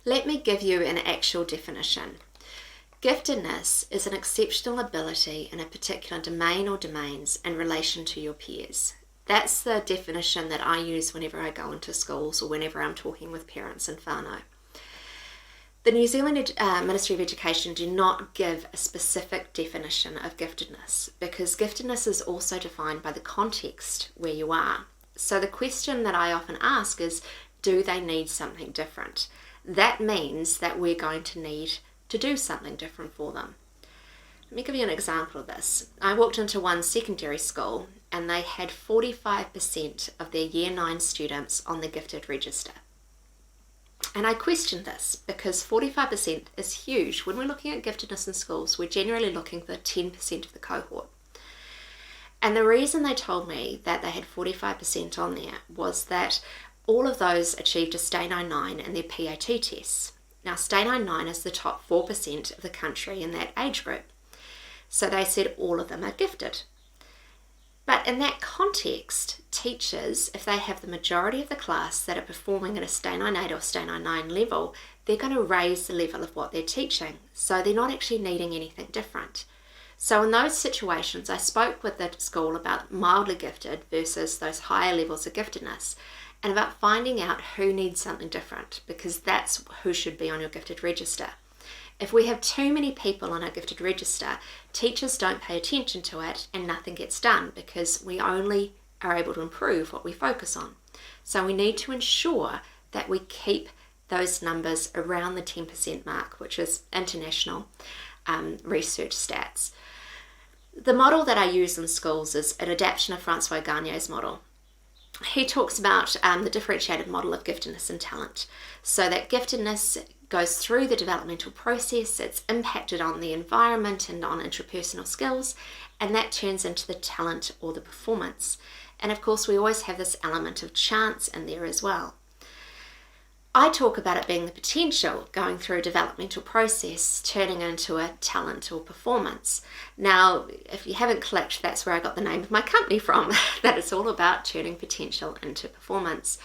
Let me give you an actual definition. Giftedness is an exceptional ability in a particular domain or domains in relation to your peers. That's the definition that I use whenever I go into schools or whenever I'm talking with parents in whānau. The New Zealand Ministry of Education do not give a specific definition of giftedness because giftedness is also defined by the context where you are. So the question that I often ask is, do they need something different? That means that we're going to need to do something different for them. Let me give you an example of this. I walked into one secondary school and they had 45% of their Year 9 students on the gifted register. And I questioned this because 45% is huge. When we're looking at giftedness in schools, we're generally looking for 10% of the cohort. And the reason they told me that they had 45% on there was that all of those achieved a STAY 99 in their PAT tests. Now, STAY 99 is the top 4% of the country in that age group. So they said all of them are gifted. But in that context, teachers, if they have the majority of the class that are performing at a STAY 98 or STAY 99 level, they're going to raise the level of what they're teaching. So they're not actually needing anything different. So in those situations, I spoke with the school about mildly gifted versus those higher levels of giftedness and about finding out who needs something different, because that's who should be on your gifted register. If we have too many people on our gifted register, teachers don't pay attention to it and nothing gets done because we only are able to improve what we focus on. So we need to ensure that we keep those numbers around the 10% mark, which is international research stats. The model that I use in schools is an adaptation of Francois Gagne's model. He talks about the differentiated model of giftedness and talent. So that giftedness goes through the developmental process, it's impacted on the environment and on interpersonal skills, and that turns into the talent or the performance. And of course, we always have this element of chance in there as well. I talk about it being the potential going through a developmental process, turning into a talent or performance. Now, if you haven't clicked, that's where I got the name of my company from, that it's all about turning potential into performance.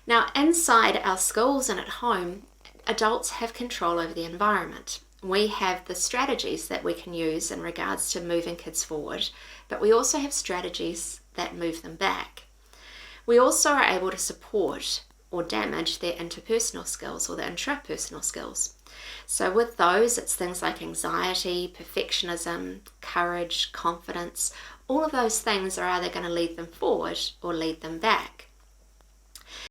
Now, inside our schools and at home, adults have control over the environment. We have the strategies that we can use in regards to moving kids forward, but we also have strategies that move them back. We also are able to support or damage their interpersonal skills or their intrapersonal skills. So with those, it's things like anxiety, perfectionism, courage, confidence. All of those things are either going to lead them forward or lead them back.